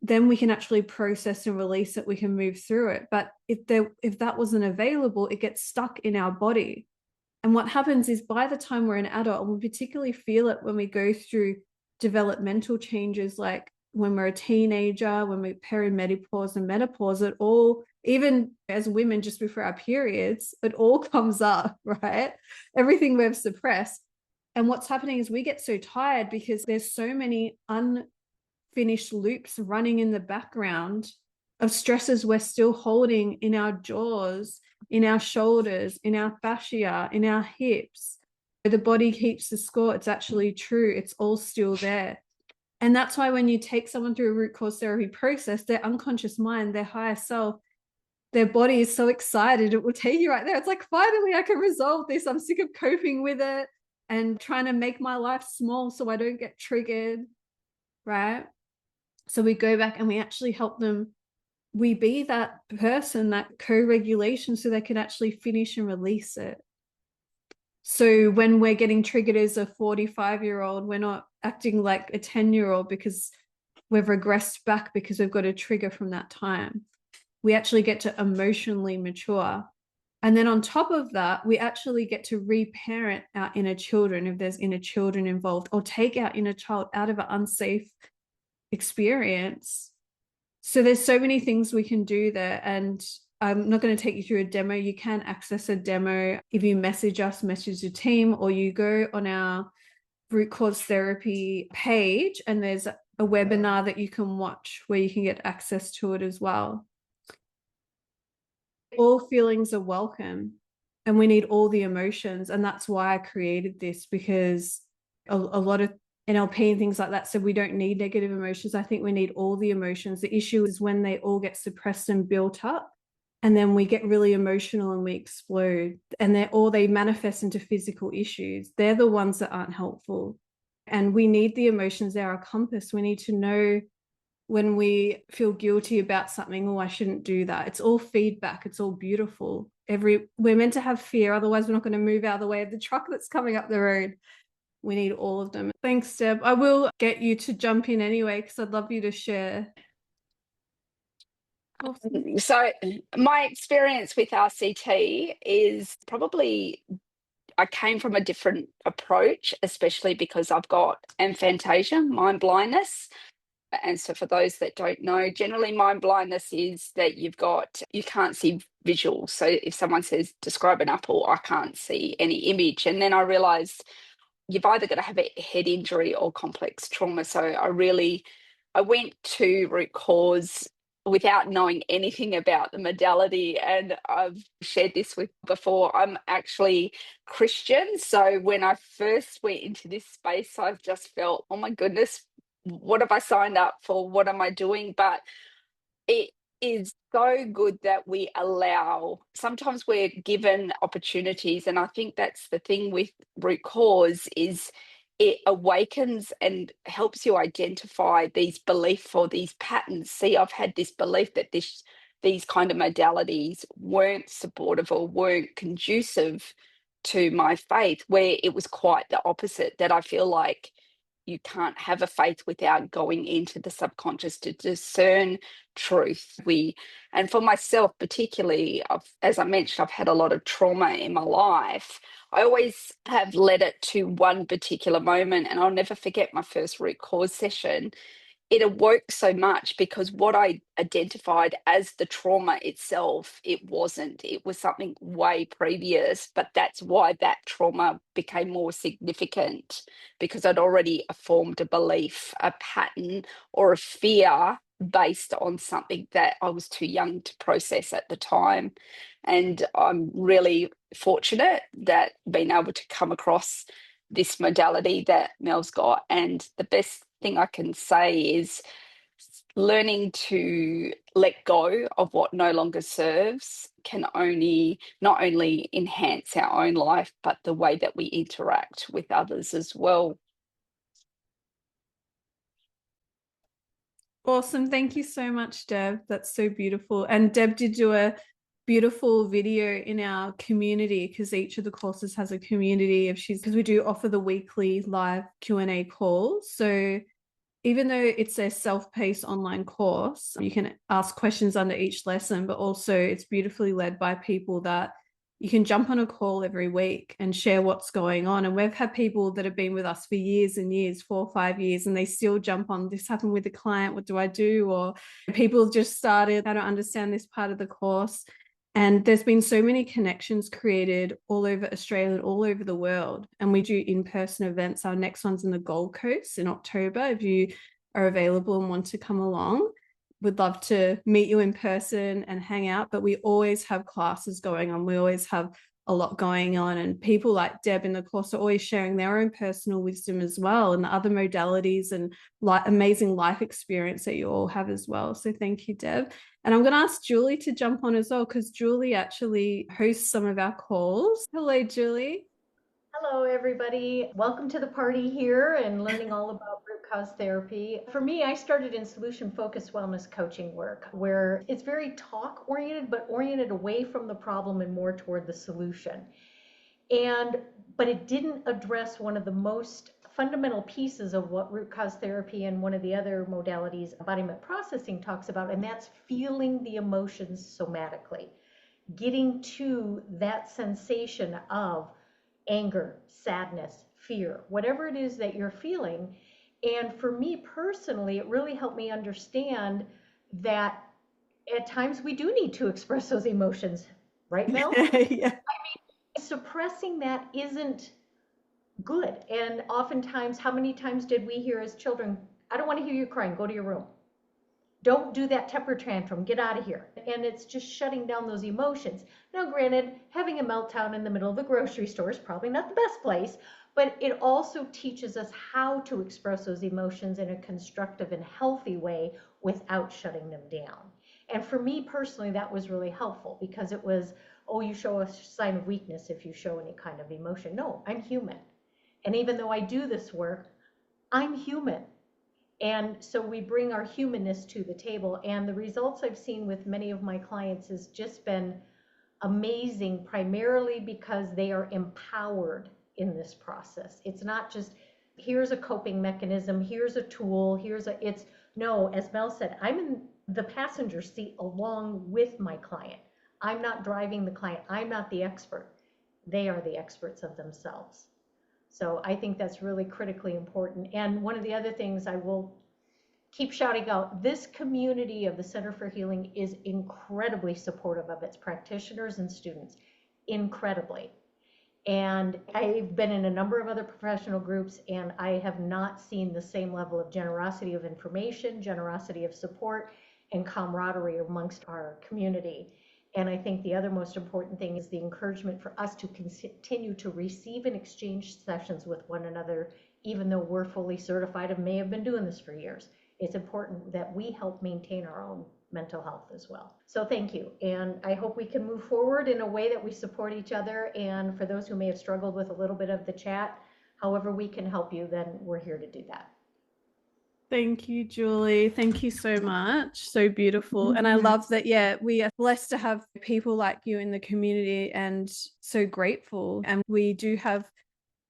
then we can actually process and release it. We can move through it. But if that wasn't available, it gets stuck in our body. And what happens is by the time we're an adult, and we particularly feel it when we go through developmental changes, like when we're a teenager, when we're perimenopause and menopause, it all, even as women just before our periods, it all comes up, right? Everything we've suppressed. And what's happening is we get so tired because there's so many unfinished loops running in the background of stresses we're still holding in our jaws, in our shoulders, in our fascia, in our hips. The body keeps the score. It's actually true. It's all still there. And that's why when you take someone through a root cause therapy process, their unconscious mind, their higher self, their body is so excited. It will take you right there. It's like, finally, I can resolve this. I'm sick of coping with it and trying to make my life small so I don't get triggered, right? So we go back and we actually help them. We be that person, that co-regulation, so they can actually finish and release it. So when we're getting triggered as a 45-year-old, we're not acting like a 10-year-old because we've regressed back because we've got a trigger from that time. We actually get to emotionally mature. And then on top of that, we actually get to reparent our inner children if there's inner children involved, or take our inner child out of an unsafe experience. So there's so many things we can do there. And I'm not going to take you through a demo. You can access a demo if you message us, message the team, or you go on our root cause therapy page and there's a webinar that you can watch where you can get access to it as well. All feelings are welcome and we need all the emotions. And that's why I created this, because a lot of NLP and things like that said we don't need negative emotions. I think we need all the emotions. The issue is when they all get suppressed and built up, and then we get really emotional and we explode, and they manifest into physical issues. They're the ones that aren't helpful. And we need the emotions. They're our compass. We need to know when we feel guilty about something, oh, I shouldn't do that. It's all feedback. It's all beautiful. We're meant to have fear. Otherwise, we're not going to move out of the way of the truck that's coming up the road. We need all of them. Thanks, Deb. I will get you to jump in anyway, because I'd love you to share. Awesome. So my experience with RCT is probably, I came from a different approach, especially because I've got aphantasia, mind blindness. And so for those that don't know, generally mind blindness is that you can't see visuals. So if someone says, describe an apple, I can't see any image. And then I realized you've either got to have a head injury or complex trauma. So I went to root cause without knowing anything about the modality. And I've shared this with before, I'm actually Christian. So when I first went into this space, I've just felt, oh my goodness, what have I signed up for? What am I doing? But it is so good that we sometimes we're given opportunities. And I think that's the thing with root cause is it awakens and helps you identify these beliefs or these patterns. See, I've had this belief that these kind of modalities weren't supportive or weren't conducive to my faith, where it was quite the opposite, that I feel like you can't have a faith without going into the subconscious to discern truth. And for myself particularly, as I mentioned, I've had a lot of trauma in my life. I always have led it to one particular moment, and I'll never forget my first root cause session. it awoke so much because what I identified as the trauma itself, it wasn't. It was something way previous, but that's why that trauma became more significant because I'd already formed a belief, a pattern, or a fear based on something that I was too young to process at the time. And I'm really fortunate that being able to come across this modality that Mel's got. And the best thing I can say is learning to let go of what no longer serves can only not only enhance our own life, but the way that we interact with others as well. Awesome. Thank you so much, Deb. That's so beautiful. And Deb did do a beautiful video in our community because each of the courses has a community of she's because we do offer the weekly live Q&A calls. So even though it's a self-paced online course, you can ask questions under each lesson, but also it's beautifully led by people that you can jump on a call every week and share what's going on. And we've had people that have been with us for years and years, 4 or 5 years, and they still jump on, this happened with the client, what do I do? Or people just started, I don't understand this part of the course. And there's been so many connections created all over Australia and all over the world. And we do in-person events. Our next one's in the Gold Coast in October. If you are available and want to come along, would love to meet you in person and hang out. But we always have classes going on. We always have a lot going on. And people like Deb in the course are always sharing their own personal wisdom as well, and the other modalities and amazing life experience that you all have as well. So thank you, Deb. And I'm going to ask Julie to jump on as well, because Julie actually hosts some of our calls. Hello, Julie. Hello, everybody. Welcome to the party here and learning all about root cause therapy. For me, I started in solution focused wellness coaching work where it's very talk oriented, but oriented away from the problem and more toward the solution. But it didn't address one of the most fundamental pieces of what root cause therapy and one of the other modalities, embodiment processing, talks about, and that's feeling the emotions somatically, getting to that sensation of anger, sadness, fear, whatever it is that you're feeling. And for me personally, it really helped me understand that at times we do need to express those emotions, right, Mel? Yeah. Suppressing that isn't good. And oftentimes, how many times did we hear as children, I don't want to hear you crying, go to your room. Don't do that temper tantrum, get out of here. And it's just shutting down those emotions. Now, granted, having a meltdown in the middle of the grocery store is probably not the best place, but it also teaches us how to express those emotions in a constructive and healthy way without shutting them down. And for me personally, that was really helpful because it was, oh, you show a sign of weakness if you show any kind of emotion. No, I'm human. And even though I do this work, I'm human. And so we bring our humanness to the table. And the results I've seen with many of my clients has just been amazing, primarily because they are empowered in this process. It's not just, here's a coping mechanism, here's a tool, it's no, as Mel said, I'm in the passenger seat along with my client. I'm not driving the client. I'm not the expert. They are the experts of themselves. So I think that's really critically important. And one of the other things I will keep shouting out, this community of the Center for Healing is incredibly supportive of its practitioners and students, incredibly. And I've been in a number of other professional groups, and I have not seen the same level of generosity of information, generosity of support, and camaraderie amongst our community. And I think the other most important thing is the encouragement for us to continue to receive and exchange sessions with one another, even though we're fully certified and may have been doing this for years. It's important that we help maintain our own mental health as well. So thank you. And I hope we can move forward in a way that we support each other. And for those who may have struggled with a little bit of the chat, however we can help you, then we're here to do that. Thank you, Julie. Thank you so much. So beautiful. And I love that, yeah, we are blessed to have people like you in the community and so grateful. And we do have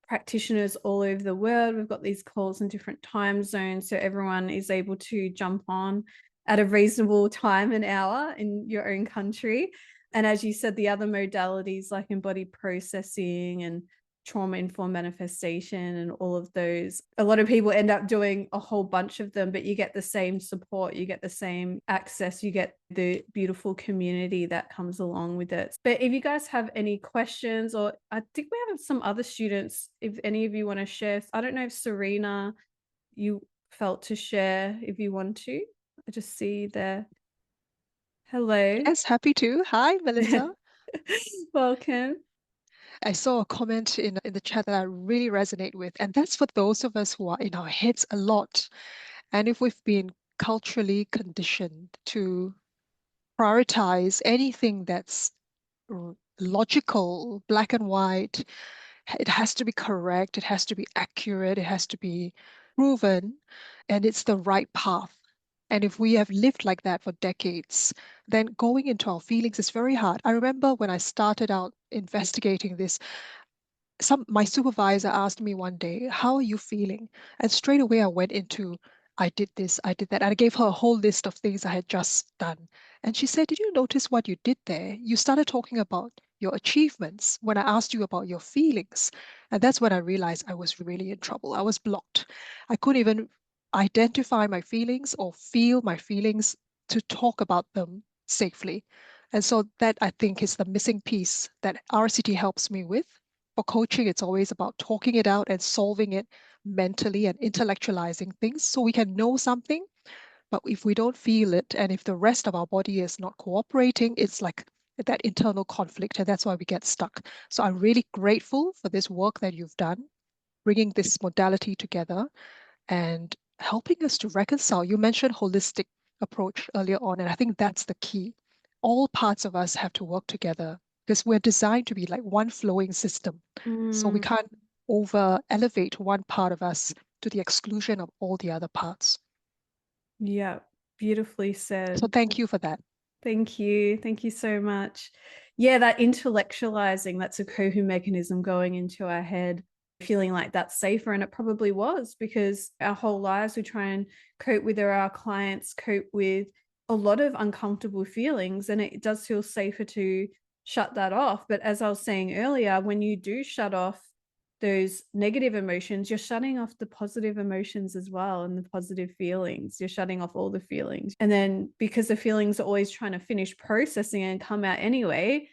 practitioners all over the world. We've got these calls in different time zones, so everyone is able to jump on at a reasonable time and hour in your own country. And as you said, the other modalities like embodied processing and trauma-informed manifestation and all of those. A lot of people end up doing a whole bunch of them, but you get the same support, you get the same access, you get the beautiful community that comes along with it. But if you guys have any questions, or I think we have some other students, if any of you want to share. I don't know if Serena, you felt to share if you want to. I just see there. Hello. Yes, happy to. Hi, Melissa. Welcome. I saw a comment in the chat that I really resonate with, and that's for those of us who are in our heads a lot. And if we've been culturally conditioned to prioritize anything that's logical, black and white, it has to be correct, it has to be accurate, it has to be proven, and it's the right path. And if we have lived like that for decades, then going into our feelings is very hard. I remember when I started out investigating this, my supervisor asked me one day, "How are you feeling?" And straight away I went into, I did this, I did that. And I gave her a whole list of things I had just done. And she said, "Did you notice what you did there? You started talking about your achievements when I asked you about your feelings." And that's when I realized I was really in trouble. I was blocked. I couldn't even identify my feelings or feel my feelings to talk about them safely. And so that, I think, is the missing piece that RCT helps me with. For coaching, it's always about talking it out and solving it mentally and intellectualizing things so we can know something. But if we don't feel it, and if the rest of our body is not cooperating, it's like that internal conflict, and that's why we get stuck. So I'm really grateful for this work that you've done, bringing this modality together and helping us to reconcile. You mentioned holistic approach earlier on, and I think that's the key. All parts of us have to work together because we're designed to be like one flowing system. So we can't over elevate one part of us to the exclusion of all the other parts. Yeah, beautifully said. So thank you for that. Thank you. Thank you so much. Yeah, that intellectualizing, that's a coping mechanism going into our head, feeling like that's safer. And it probably was, because our whole lives we try and cope with, or our clients cope with a lot of uncomfortable feelings. And it does feel safer to shut that off. But as I was saying earlier, when you do shut off those negative emotions, you're shutting off the positive emotions as well, and the positive feelings. You're shutting off all the feelings. And then because the feelings are always trying to finish processing and come out anyway,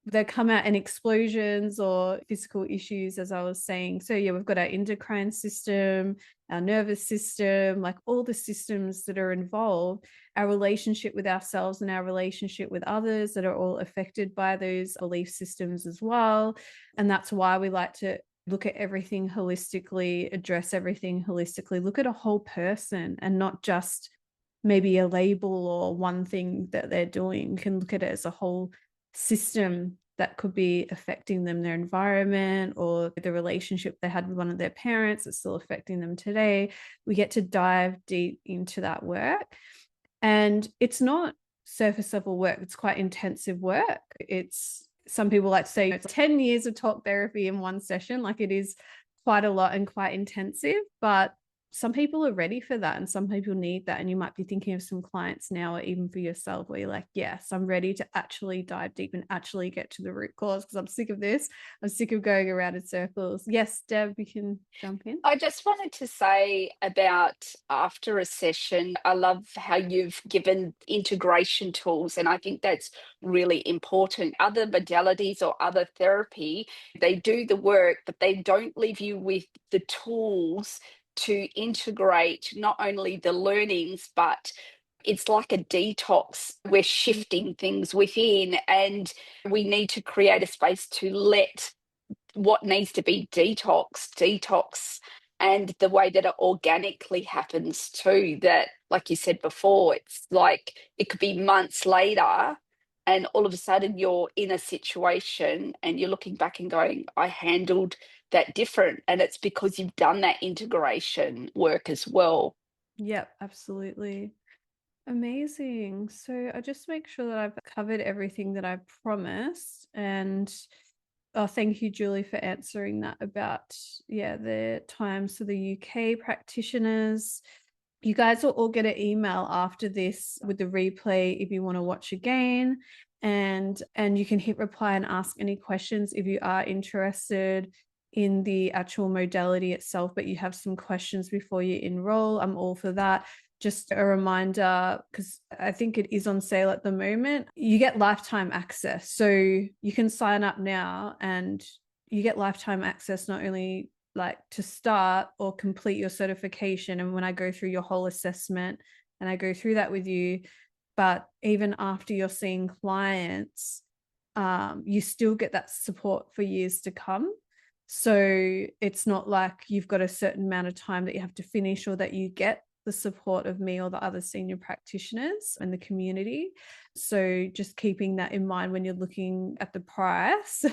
they come out in explosions or physical issues, as I was saying. So yeah, we've got our endocrine system, our nervous system, like all the systems that are involved, our relationship with ourselves and our relationship with others that are all affected by those belief systems as well. And that's why we like to look at everything holistically, address everything holistically, look at a whole person and not just maybe a label or one thing that they're doing. You can look at it as a whole system that could be affecting them, their environment, or the relationship they had with one of their parents that's still affecting them today. We get to dive deep into that work. And it's not surface level work, it's quite intensive work. It's, some people like to say it's 10 years of talk therapy in one session. Like, it is quite a lot and quite intensive, but some people are ready for that and some people need that. And you might be thinking of some clients now, or even for yourself, where you're like, yes, I'm ready to actually dive deep and actually get to the root cause, because I'm sick of this. I'm sick of going around in circles. Yes, Deb, you can jump in. I just wanted to say about after a session, I love how you've given integration tools, and I think that's really important. Other modalities or other therapy, they do the work, but they don't leave you with the tools to integrate not only the learnings, but it's like a detox. We're shifting things within, and we need to create a space to let what needs to be detox, and the way that it organically happens too. That, like you said before, it's like it could be months later and all of a sudden you're in a situation and you're looking back and going, I handled that different. And it's because you've done that integration work as well. Yep, absolutely. Amazing. So I just make sure that I've covered everything that I promised. And thank you, Julie, for answering that about, the times for the UK practitioners. You guys will all get an email after this with the replay if you want to watch again. And you can hit reply and ask any questions if you are interested in the actual modality itself, but you have some questions before you enroll, I'm all for that. Just a reminder, because I think it is on sale at the moment, you get lifetime access. So you can sign up now and you get lifetime access, not only like to start or complete your certification. And when I go through your whole assessment and I go through that with you, but even after you're seeing clients, you still get that support for years to come. So it's not like you've got a certain amount of time that you have to finish, or that you get the support of me or the other senior practitioners in the community. So just keeping that in mind when you're looking at the price.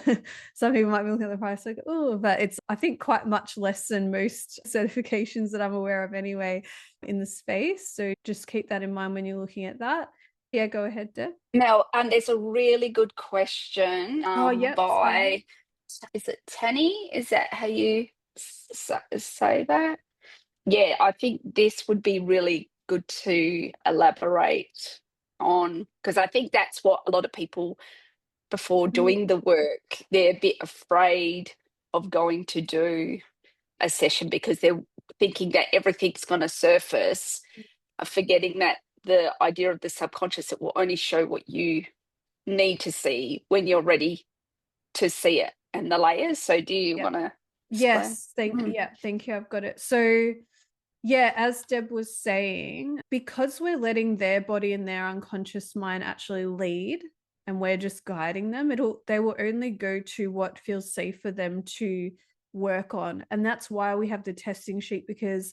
Some people might be looking at the price like, oh, but it's, I think, quite much less than most certifications that I'm aware of anyway in the space. So just keep that in mind when you're looking at that. Yeah, go ahead, Deb. Now, and there's a really good question Yep, by, is it Tanny? Is that how you say that? Yeah, I think this would be really good to elaborate on, because I think that's what a lot of people, before doing the work, they're a bit afraid of going to do a session because they're thinking that everything's going to surface, forgetting that the idea of the subconscious, it will only show what you need to see when you're ready to see it, and the layers. So do you want to explain? Yes, thank you. I've got it. So yeah, as Deb was saying, because we're letting their body and their unconscious mind actually lead and we're just guiding them, they will only go to what feels safe for them to work on. And that's why we have the testing sheet, because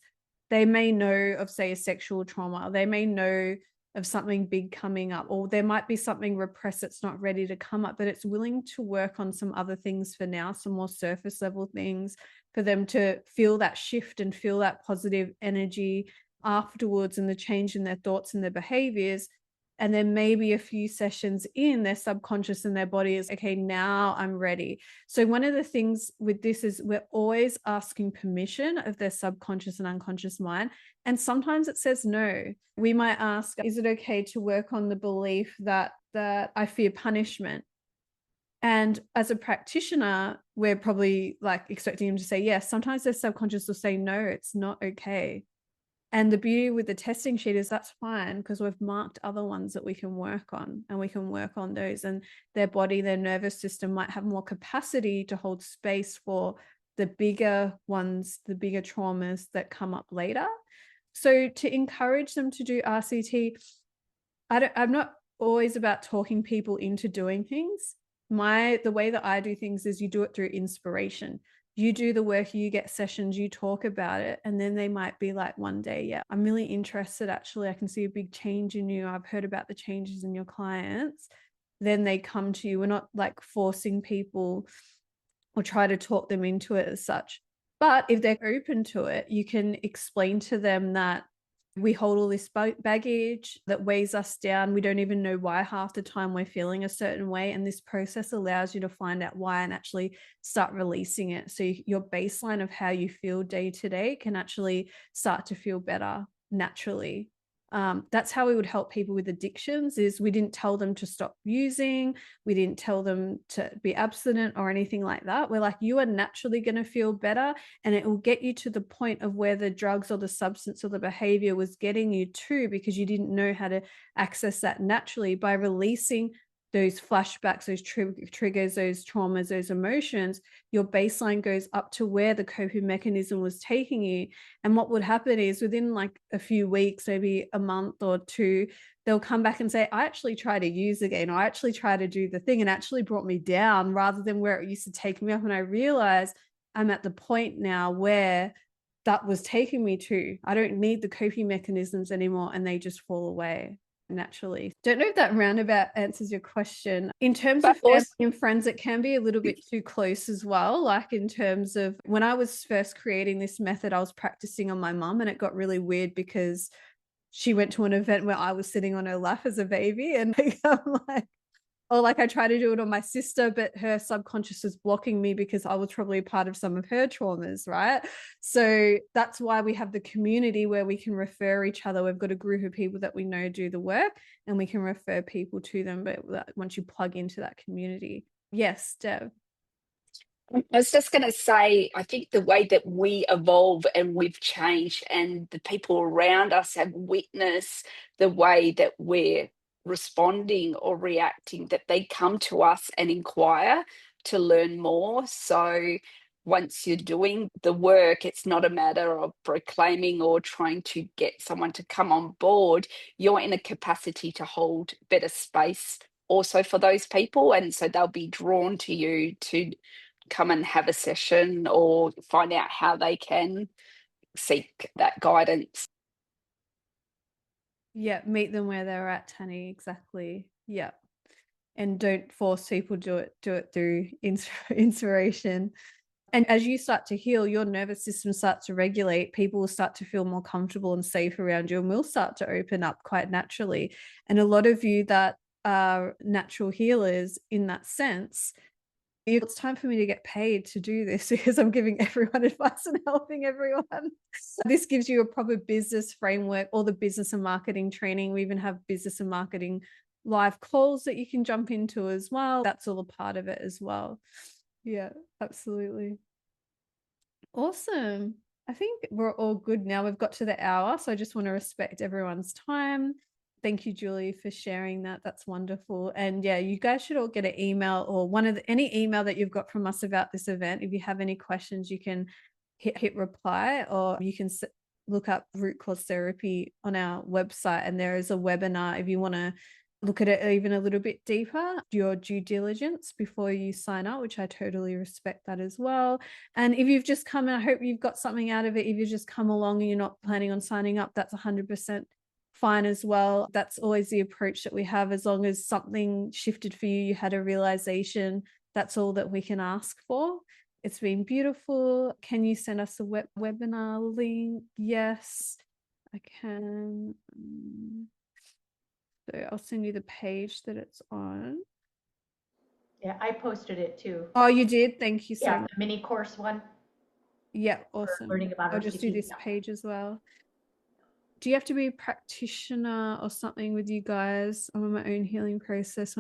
they may know of, say, a sexual trauma. They may know of something big coming up, or there might be something repressed that's not ready to come up, but it's willing to work on some other things for now, some more surface level things, for them to feel that shift and feel that positive energy afterwards and the change in their thoughts and their behaviors. And then maybe a few sessions in, their subconscious and their body is, okay, now I'm ready. So one of the things with this is we're always asking permission of their subconscious and unconscious mind. And sometimes it says no. We might ask, is it okay to work on the belief that I fear punishment? And as a practitioner, we're probably like expecting them to say yes. Sometimes their subconscious will say, no, it's not okay. And the beauty with the testing sheet is that's fine, because we've marked other ones that we can work on, and we can work on those. And their body, their nervous system might have more capacity to hold space for the bigger ones, the bigger traumas that come up later. So to encourage them to do RCT, I'm not always about talking people into doing things. The way that I do things is you do it through inspiration. You do the work, you get sessions, you talk about it, and then they might be like one day, yeah, I'm really interested. Actually, I can see a big change in you. I've heard about the changes in your clients. Then they come to you. We're not like forcing people or try to talk them into it as such. But if they're open to it, you can explain to them that we hold all this baggage that weighs us down. We don't even know why half the time we're feeling a certain way. And this process allows you to find out why and actually start releasing it. So your baseline of how you feel day to day can actually start to feel better naturally. That's how we would help people with addictions. Is we didn't tell them to stop using, we didn't tell them to be abstinent or anything like that. We're like, you are naturally going to feel better, and it will get you to the point of where the drugs or the substance or the behavior was getting you to, because you didn't know how to access that naturally. By releasing those flashbacks, those triggers, those traumas, those emotions, your baseline goes up to where the coping mechanism was taking you. And what would happen is within like a few weeks, maybe a month or two, they'll come back and say, I actually try to use again, or I actually try to do the thing and actually brought me down rather than where it used to take me up. And I realized I'm at the point now where that was taking me to. I don't need the coping mechanisms anymore, and they just fall away naturally. Don't know if that roundabout answers your question. In terms of family and friends, it can be a little bit too close as well. Like in terms of when I was first creating this method, I was practicing on my mum, and it got really weird because she went to an event where I was sitting on her lap as a baby, and I'm like, or like I try to do it on my sister, but her subconscious is blocking me because I was probably a part of some of her traumas, right? So that's why we have the community where we can refer each other. We've got a group of people that we know do the work, and we can refer people to them. But once you plug into that community, yes, Dev. I was just going to say, I think the way that we evolve and we've changed, and the people around us have witnessed the way that we're responding or reacting, that they come to us and inquire to learn more. So once you're doing the work, it's not a matter of proclaiming or trying to get someone to come on board. You're in a capacity to hold better space also for those people. And so they'll be drawn to you to come and have a session or find out how they can seek that guidance. Yeah, meet them where they're at, Tanny. Exactly. Yeah. And don't force people to do it through inspiration. And as you start to heal, your nervous system starts to regulate, people will start to feel more comfortable and safe around you and will start to open up quite naturally. And a lot of you that are natural healers in that sense, it's time for me to get paid to do this because I'm giving everyone advice and helping everyone. This gives you a proper business framework, all the business and marketing training. We even have business and marketing live calls that you can jump into as well. That's all a part of it as well. Yeah, absolutely. Awesome. I think we're all good now. We've got to the hour, so I just want to respect everyone's time. Thank you, Julie, for sharing that. That's wonderful. And yeah, you guys should all get an email or any email that you've got from us about this event. If you have any questions, you can hit reply, or you can look up root cause therapy on our website. And there is a webinar if you want to look at it even a little bit deeper, your due diligence before you sign up, which I totally respect that as well. And if you've just come, and I hope you've got something out of it, if you've just come along and you're not planning on signing up, that's 100% fine as well. That's always the approach that we have. As long as something shifted for you, you had a realization, that's all that we can ask for. It's been beautiful. Can you send us a webinar link? Yes, I can. So I'll send you the page that it's on. Yeah, I posted it too. Oh, you did? Thank you so much. The mini course one. Yeah, awesome. Learning about I'll just do this page as well. Do you have to be a practitioner or something with you guys? I'm on my own healing process.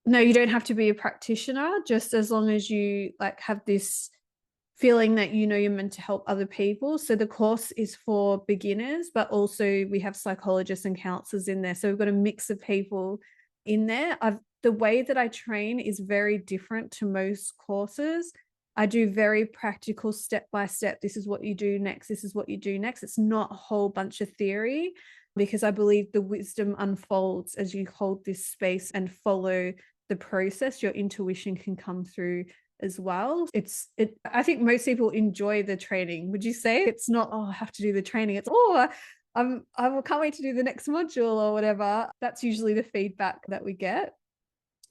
No, you don't have to be a practitioner, just as long as you like have this feeling that you know you're meant to help other people. So the course is for beginners, but also we have psychologists and counselors in there. So we've got a mix of people in there. The way that I train is very different to most courses. I do very practical step by step. This is what you do next. This is what you do next. It's not a whole bunch of theory, because I believe the wisdom unfolds as you hold this space and follow the process. Your intuition can come through as well. I think most people enjoy the training. Would you say it's not, oh, I have to do the training? It's, oh, I can't wait to do the next module or whatever. That's usually the feedback that we get.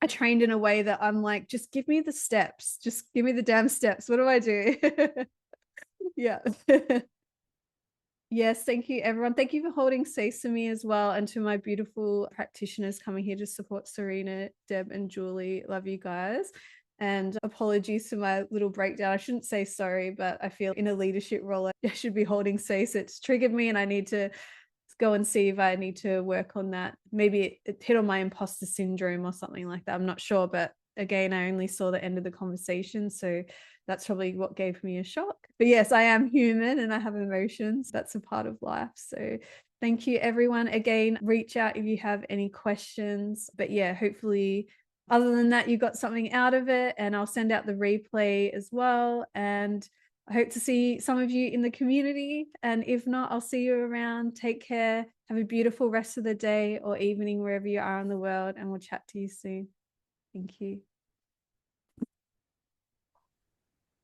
I trained in a way that I'm like, just give me the steps. Just give me the damn steps. What do I do? Yeah. Yes, thank you, everyone. Thank you for holding space for me as well, and to my beautiful practitioners coming here to support Serena, Deb, and Julie. Love you guys. And apologies for my little breakdown. I shouldn't say sorry, but I feel in a leadership role, I should be holding space. It's triggered me, and I need to go and see if I need to work on that. Maybe it hit on my imposter syndrome or something like that. I'm not sure, but again, I only saw the end of the conversation, so that's probably what gave me a shock. But yes, I am human and I have emotions. That's a part of life. So thank you, everyone. Again, reach out if you have any questions. But yeah, hopefully, other than that, you got something out of it, and I'll send out the replay as well. And I hope to see some of you in the community. And if not, I'll see you around. Take care. Have a beautiful rest of the day or evening, wherever you are in the world. And we'll chat to you soon. Thank you.